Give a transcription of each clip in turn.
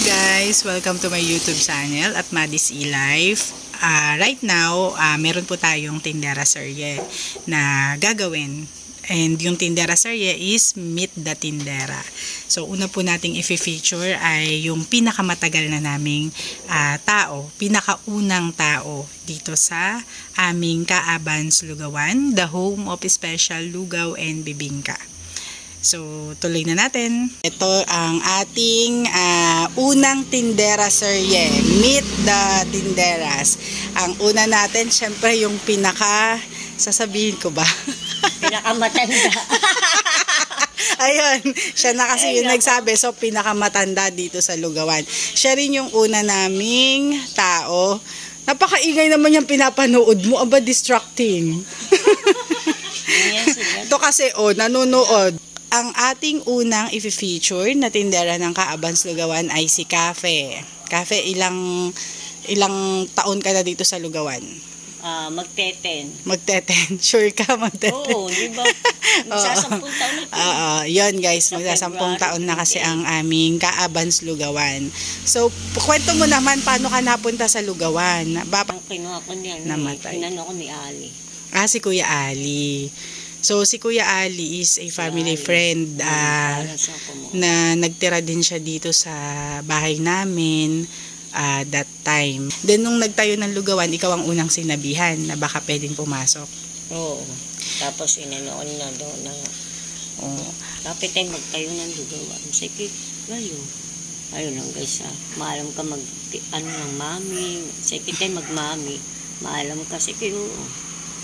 guys! Welcome to my YouTube channel at Maddie's eLife. Right now, meron po tayong tindera serye na gagawin. And yung tindera serye is Meet the Tindera. So, una po nating i-feature ay yung pinakamatagal na naming tao, pinakaunang tao dito sa aming Kaabans, Lugawan, the home of special lugaw and bibingka. So, tuloy na natin. Ito ang ating unang tindera serye. Meet the Tinderas. Ang una natin, syempre, yung sasabihin ko ba? Pinakamatanda. Ayun, siya na kasi yung nagsabi. So, pinakamatanda dito sa Lugawan. Siya rin yung una naming tao. Napakaingay naman yung pinapanood mo. Aba, distracting. Ito kasi, nanonood. Ang ating unang i-feature na tindera ng Kaabans Lugawan ay si Cafe. Cafe, ilang taon ka na dito sa Lugawan? Magte-10. Magte-10. Sure ka magte-10? Oo, di ba? Magsasampung taon na ito. Yun guys, magsasampung taon na kasi ang aming Kaabans Lugawan. So, kwento mo naman paano ka napunta sa Lugawan? Ang kinuha ko niyan, namatay. Kinano ko ni Ali. Si Kuya Ali. So, si Kuya Ali is a family friend na nagtira din siya dito sa bahay namin that time. Then, nung nagtayo ng Lugawan, ikaw ang unang sinabihan na baka pwedeng pumasok. Oo. Tapos, inanoon na doon na kapit tayo magtayo ng Lugawan. Sige, ngayon. Ayun lang guys maalam ka ng mami. Sige tayo magmami. Maalam ka, sige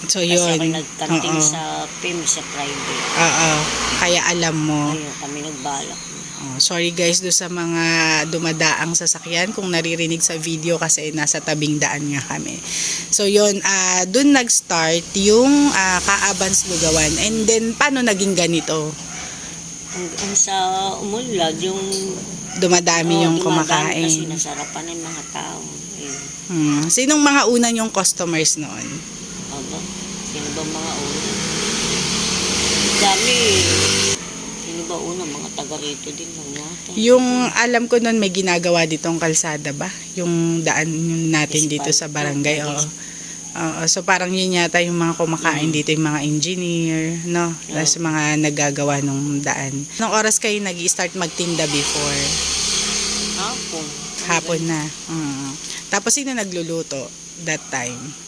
So, kasi yun. ako nagkanting sa PIM sa private. Kaya alam mo. Ayun, kami nagbalak. Sorry guys do sa mga dumadaang sasakyan kung naririnig sa video kasi nasa tabing daan nga kami. So, yun. Dun nag-start yung Kaabans Lugawan. And then, paano naging ganito? Ang sa umunlad, yung dumadami yung kumakain. Kasi nasarapan ng mga tao. Ayun. Sinong mga una yung customers noon? Aba, sino ba mga una? Dami. Sino ba una? Mga taga rito din lang yata. Yung alam ko noon may ginagawa ditong kalsada ba? Yung daan natin dito sa barangay. So parang yun yata yung mga kumakain dito, yung mga engineer, no? Tapos mga nagagawa ng daan. Anong oras kayo nag-i-start magtinda before? Hapon. Hapon na. Tapos sino nagluluto that time?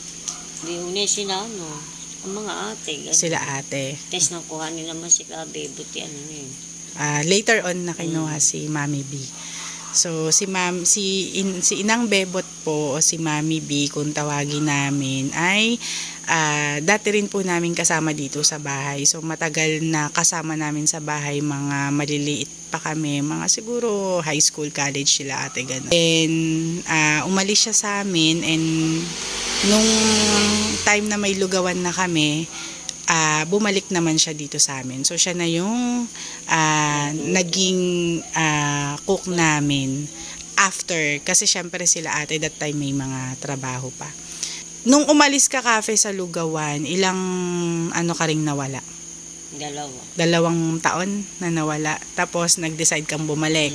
Di una sila, ang mga ate. Ganun. Sila ate. Test nang kuhanin naman si Kabe, buti Later on na kinuha si Mami B. So si Inang Bebot po o si Mami B kung tawagin namin ay dati rin po namin kasama dito sa bahay. So matagal na kasama namin sa bahay, mga maliliit pa kami, mga siguro high school, college sila ate gano'n. And umalis siya sa amin and nung time na may Lugawan na kami, bumalik naman siya dito sa amin. So, siya na yung naging cook namin after. Kasi syempre sila ate that time may mga trabaho pa. Nung umalis ka Cafe sa Lugawan, ilang ka ring nawala? 2. 2 taon na nawala. Tapos, nag-decide kang bumalik.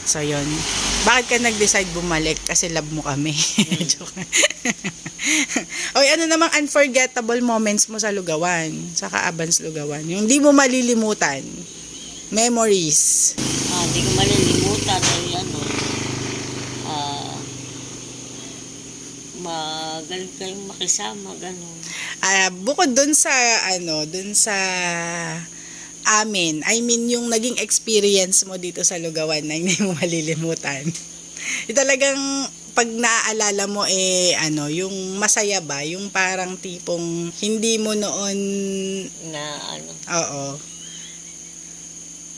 So, yun. Bakit ka nag-decide bumalik? Kasi love mo kami. Joke. Oy, ano namang unforgettable moments mo sa Lugawan, sa Kaabans Lugawan? Yung di mo malilimutan. Memories. Hindi ko malilimutan ay magaling kayong makisama, gano'n. Bukod dun sa amin, I mean yung naging experience mo dito sa Lugawan na hindi mo malilimutan. Talagang pag naaalala mo yung masaya ba, yung parang tipong hindi mo noon na Oo.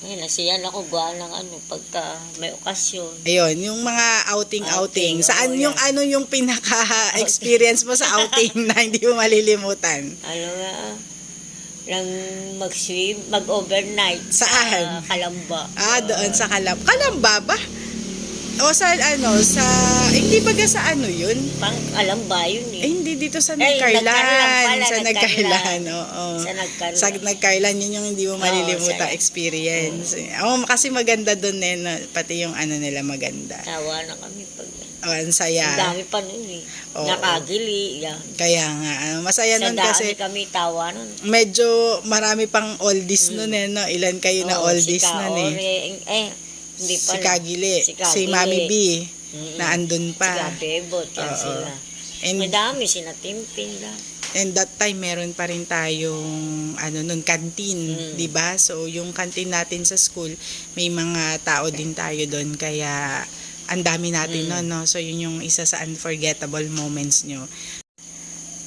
Nasiyan ako gawa ng pagka may okasyon. Ayun, yung mga outing. Saan yung yung pinaka-experience mo sa outing na hindi mo malilimutan? Lang mag-swim, mag-overnight. Saan? Kalamba. Doon sa Kalamba. Kalamba ba? O sa hindi ba sa ano yun? Pang alam ba yun Eh, hindi dito sa Nagkarlan Nagkarlan. pala, Sa Nagkarlan, Nagkarlan. oo. Sa Nagkarlan. Sa Nagkarlan, yun yung hindi mo malilimutan sa- experience. Kasi maganda doon pati yung ano nila maganda. Tawa na kami pag... O, ang Ang saya. dami pa nun eh. Oo. Nakagili. Yan. Kaya nga, masaya Sa nun dami kasi kami tawa nun. medyo marami pang oldies nun no? Ilan kayo na Oo, oldies si nun hindi Si pala. Kagili, Si si Kagili. Mami B, Mm-mm. na andun Si pa. Gabebot, yan Oo. sila. And, Madami, sina Timpin lang. and that time, meron pa rin tayong, canteen, Mm. di ba? So, yung canteen natin sa school, may mga tao din tayo doon, kaya ang dami natin nun, no? So, yun yung isa sa unforgettable moments nyo.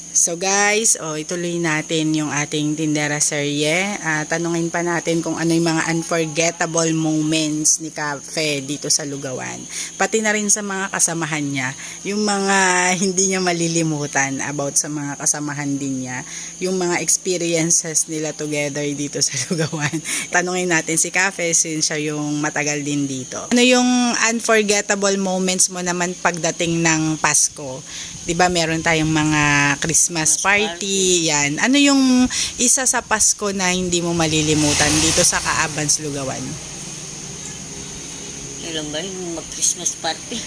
So guys, ituloy natin yung ating tindera serye. Tanungin pa natin kung ano yung mga unforgettable moments ni Cafe dito sa Lugawan. Pati na rin sa mga kasamahan niya, yung mga hindi niya malilimutan about sa mga kasamahan din niya, yung mga experiences nila together dito sa Lugawan. Tanungin natin si Cafe since siya yung matagal din dito. Ano yung unforgettable moments mo naman pagdating ng Pasko? 'Di ba meron tayong mga Christmas party, yan. Ano yung isa sa Pasko na hindi mo malilimutan dito sa Kaabans, Lugawan? Ilan ba yung mag-Christmas party?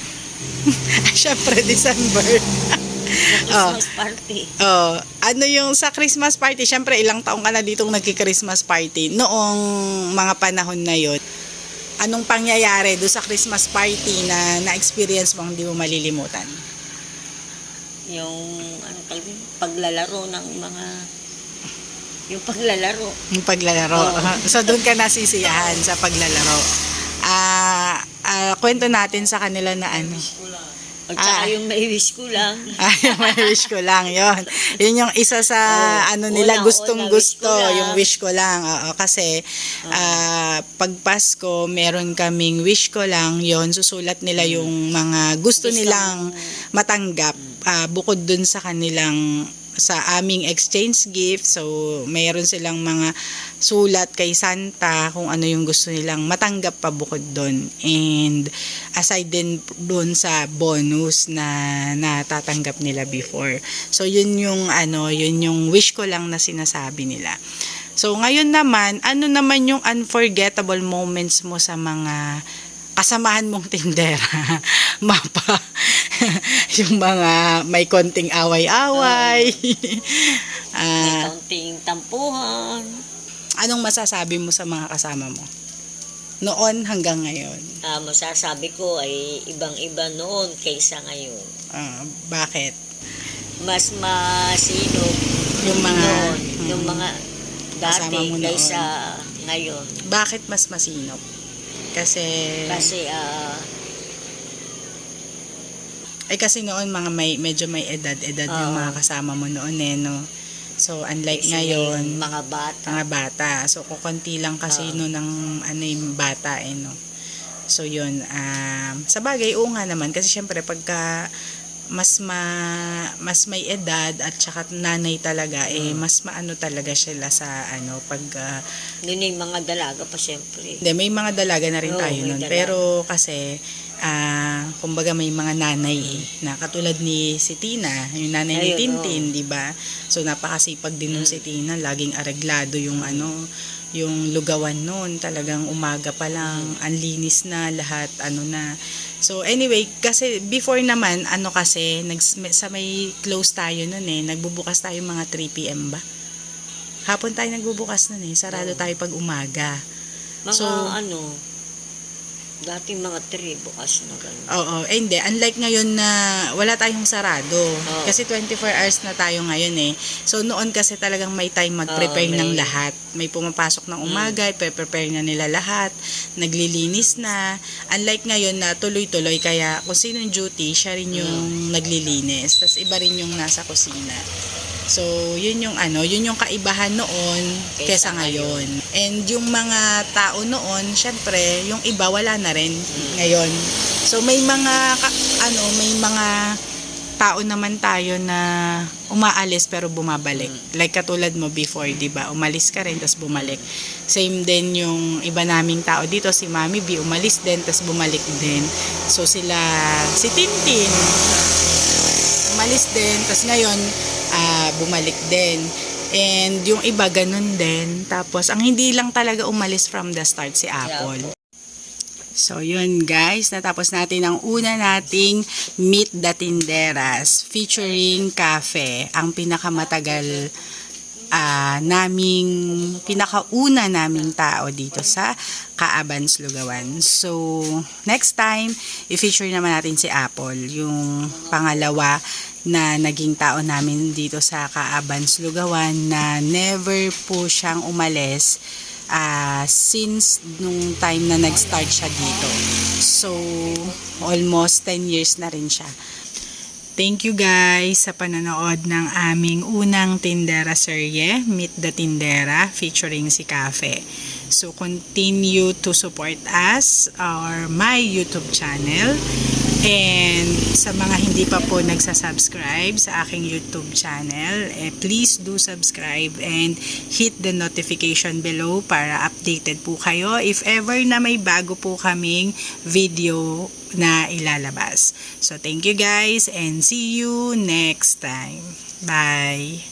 Syempre, December. Mag-Christmas party. Ano yung sa Christmas party? Syempre, ilang taong ka na ditong nagki-Christmas party. Noong mga panahon na yon, anong pangyayari do sa Christmas party na na-experience mo hindi mo malilimutan? Yung paglalaro ng mga yung paglalaro. Yung paglalaro. So, doon ka nasisiyahan sa paglalaro. Kwento natin sa kanila na ano. At saka yung may wish ko lang. May wish ko lang, yon. Yun yung isa sa nila gustong-gusto, yung wish ko lang. Kasi pag Pasko, meron kaming wish ko lang, yon susulat nila yung mga gusto nilang matanggap bukod dun sa kanilang sa aming exchange gift. So, mayroon silang mga sulat kay Santa kung ano yung gusto nilang matanggap pa bukod doon. And aside din doon sa bonus na natatanggap nila before. So, yun yung wish ko lang na sinasabi nila. So, ngayon naman, ano naman yung unforgettable moments mo sa mga kasamahan mong tindera? Mapa. Yung mga may konting away-away. May kaunting tampuhan. Anong masasabi mo sa mga kasama mo? Noon hanggang ngayon. Masasabi ko ay ibang-iba noon kaysa ngayon. Bakit? Mas masinop Yung mga noon, yung mga kasama dati mo noon. kaysa ngayon. Bakit mas masinop? Kasi kasi noon medyo may edad yung mga kasama mo noon no. So unlike kasi ngayon, mga bata. So kukunti lang kasi no ng yung bata no. So yun, sa bagay nga naman kasi syempre pagka mas may edad at saka nanay talaga mas maano talaga sila sa pag Noon yung mga dalaga pa syempre. may mga dalaga na rin tayo may noon. dalaga. Pero kasi kumbaga may mga nanay na katulad ni si Tina, yung nanay ni Tintin, di ba? So napakasipag din nun si Tina, laging areglado yung yung lugawan noon, talagang umaga pa lang, ang linis na lahat, na. So anyway, kasi before naman, kasi sa may close tayo noon nagbubukas tayo mga 3 PM ba? Hapon tayo nagbubukas noon sarado tayo pag umaga. Mga dating mga 3 bukas na gano'n. Oo, hindi. Unlike ngayon na wala tayong sarado. Oo. Kasi 24 hours na tayo ngayon So noon kasi talagang may time mag-prepare ng lahat. May pumapasok ng umaga, prepare na nila lahat, naglilinis na. Unlike ngayon na tuloy-tuloy, kaya kung sino yung duty, siya rin yung naglilinis. Tapos iba rin yung nasa kusina. So, yun yung kaibahan noon kesa ngayon. And yung mga tao noon, syempre, yung iba wala na rin ngayon. So, may mga tao naman tayo na umaalis pero bumabalik. Like katulad mo before, 'di ba? Umalis ka rin tapos bumalik. Same din yung iba naming tao dito, si Mami B umalis din tapos bumalik din. So sila si Tintin umalis din tapos ngayon bumalik din. And yung iba ganun din. Tapos ang hindi lang talaga umalis from the start si Apple. So yun guys, natapos natin ang una nating Meet the Tinderas featuring Cafe, ang pinakamatagal pinakauna naming tao dito sa Caabans, Lugawan. So next time, i-feature naman natin si Apple, yung pangalawa na naging tao namin dito sa Caabans, Lugawan, na never po siyang umalis since nung time na nag-start siya dito. So, almost 10 years na rin siya. Thank you guys sa panonood ng aming unang Tindera serye, Meet the Tindera, featuring si Cafe. So, continue to support us or my YouTube channel. And sa mga hindi pa po nagsasubscribe sa aking YouTube channel, please do subscribe and hit the notification below para updated po kayo if ever na may bago po kaming video na ilalabas. So thank you guys and see you next time. Bye!